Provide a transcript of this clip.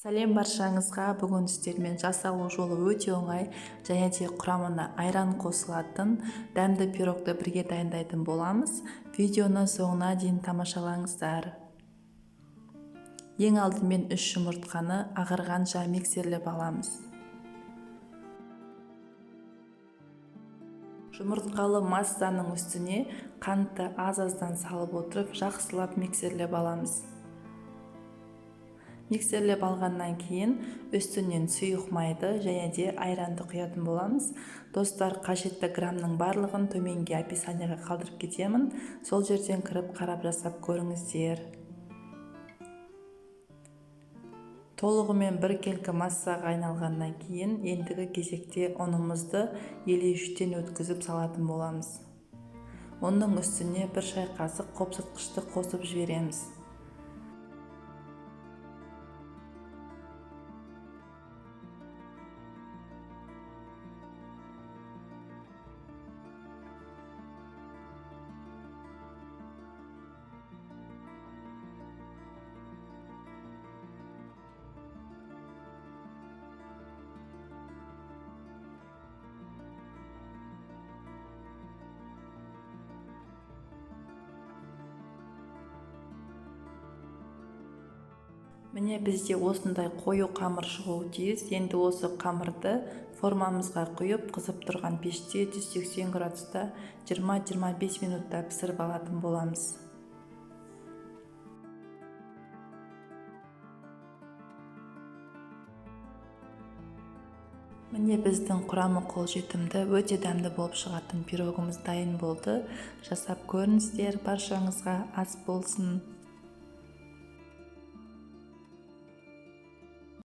Сәлем баршаңызға. Бүгін сіздермен жасалу жолы өте оңай және де құрамына айран қосылатын дәмді пирогты бірге дайындайтын боламыз. Видеоны соңына дейін тамашалаңыздар. Ең алдымен 3 жұмыртқаны ағарғанша миксерлеп аламыз. Жұмыртқалы массаның үстіне қантты аз-аздан салып отырып, жақсылап миксерлеп аламыз. Миксерлеп алғаннан кейін үстінен сұйық майды және де айранды құятын боламыз. Достар, қажетті грамның барлығын төменге описанияға қалдырып кетемін. Сол жерден кіріп қарап жасап көріңіздер. Толығымен бір келкі массаға айналғаннан кейін ендігі кезекте ұнымызды елеуіштен өткізіп салатын боламыз. Оның үстіне 1 шай қасық қопсытқышты қосып жібереміз. Міне бізде осындай қою қамыр шығуы тиіс. Енді осы қамырды формамызға құйып, қызып тұрған пеште 180 градуста 20-25 минутта пісіріп алатын боламыз. Міне біздің құрамы қолжетімді, өте дәмді болып шығатын пирогымыз дайын болды. Жасап көріңіздер, баршаңызға ас болсын.